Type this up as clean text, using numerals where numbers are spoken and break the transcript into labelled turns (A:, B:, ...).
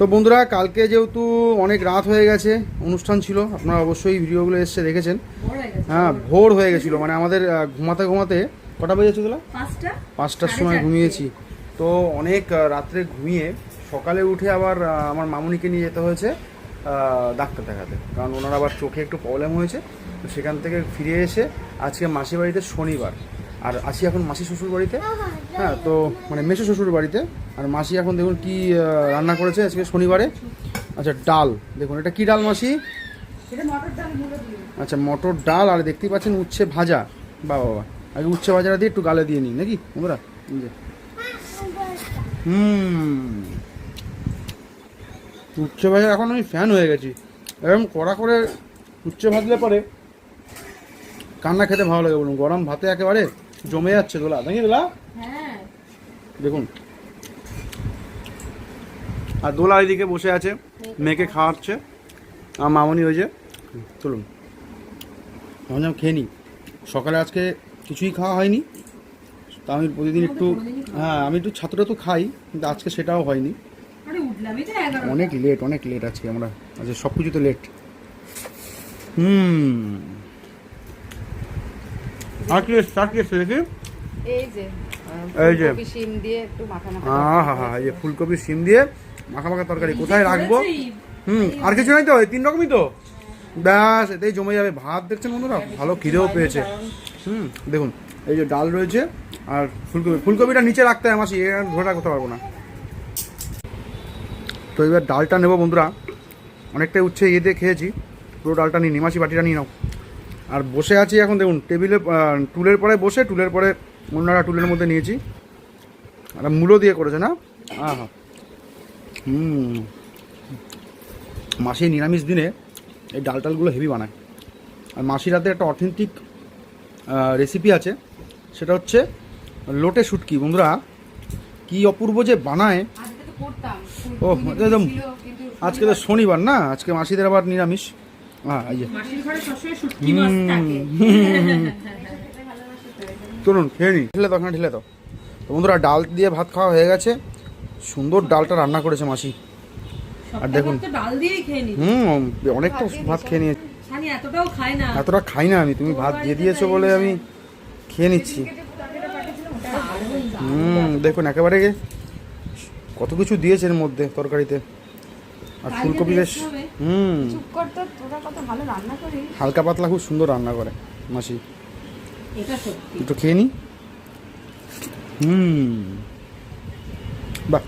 A: তো বন্ধুরা, কালকে যেহেতু অনেক রাত হয়ে গেছে, অনুষ্ঠান ছিল, আপনারা অবশ্যই ভিডিওগুলো এসে দেখেছেন। হ্যাঁ, ভোর হয়ে গেছিলো, মানে আমাদের ঘুমাতে ঘুমাতে কটা বেজেছে তোলা? 5টার সময় ঘুমিয়েছি। তো অনেক রাত্রে ঘুমিয়ে সকালে উঠে আবার আমার মামুনিকে নিয়ে যেতে হয়েছে ডাক্তার দেখাতে, কারণ ওনার আবার চোখে একটু প্রবলেম হয়েছে। তো সেখান থেকে ফিরে এসে আজকে মাসির বাড়িতে শনিবার, আর আসি এখন মাসি শ্বশুর বাড়িতে। হ্যাঁ, তো মানে মেসো শ্বশুর বাড়িতে। আর মাসি এখন দেখুন কি রান্না করেছে আজকে শনিবারে। আচ্ছা, ডাল দেখুন, এটা কি ডাল মাসি? আচ্ছা, মটর ডাল, আর দেখতেই পাচ্ছেন উচ্ছে ভাজা। বাবা বাবা, আগে উচ্ছে ভাজাটা দিয়ে একটু গালে দিয়ে নিই নাকি বন্ধুরা? উচ্ছে ভাজা এখন আমি ফ্যান হয়ে গেছি। এরকম কড়া করে উচ্ছে ভাজলে পরে কান্না খেতে ভালো লাগে বলুন। গরম ভাতে একেবারে জমে যাচ্ছে দোলা, নাকি দোলা? দেখুন, আর দোলা এদিকে বসে আছে, মেয়েকে খাওয়াচ্ছে। আর মামনি ওই যে, চলুন ভাবলাম খেয়ে নিই। সকালে আজকে কিছুই খাওয়া হয়নি, তা আমি প্রতিদিন একটু, হ্যাঁ আমি একটু ছাতুটা তো খাই, কিন্তু আজকে সেটাও হয়নি। অনেক লেট আজকে আমরা, আজকে সব কিছুতে লেট। আর কি এসছে দেখি? এই যে এই যে ফুলকপি শিম দিয়ে মাখা মাখা তরকারি। কোথায় রাখবো? আর কিছু নাই তো, এই 3 রকমই তো, ব্যাস এতেই জমে যাবে ভাত। দেখছেন বন্ধুরা, ভালো খিদেও পেয়েছে। দেখুন, এই যে ডাল রয়েছে, আর ফুলকপিটা নিচে রাখতে হয় মাসি, ধরে রাখতে পারবো না। তো এবার ডালটা নেবো বন্ধুরা, অনেকটাই উচ্ছে দিয়ে খেয়েছি, পুরো ডালটা নিয়ে নিই। মাসি বাটিটা নিয়ে নাও। আর বসে আছি এখন দেখুন টেবিলে, টুলের পরে বসে, টুলের পরে অন্যরা টুলের মধ্যে নিয়েছি। আর মূলো দিয়ে করেছে না? হ্যাঁ হ্যাঁ। মাসি নিরামিষ দিনে এই ডাল টালগুলো হেভি বানায়। আর মাসির হাতে একটা অথেন্টিক রেসিপি আছে, সেটা হচ্ছে লোটে শুটকি। বন্ধুরা, কি অপূর্ব যে বানায়! ও একদম, আজকে তো শনিবার না, আজকে মাসিদের আবার নিরামিষ। হ্যাঁ, এই যে চলুন খেয়ে নিই। ঢেলে দাও, ঢেলে দাও। তো বন্ধুরা, ডাল দিয়ে ভাত খাওয়া হয়ে গেছে। সুন্দর ডালটা রান্না করেছে মাসি। আর দেখুন, অনেকটা ভাত খেয়ে নিয়েছি। এতটা খাই না আমি, তুমি ভাত দিয়ে দিয়েছো বলে আমি খেয়ে নিচ্ছি। দেখুন একেবারে কত কিছু দিয়েছে এর মধ্যে তরকারিতে। আর ফুলকপি বেশ হালকা পাতলা, খুব সুন্দর রান্না করে মাসি। একটু খেয়ে নি। বাহ।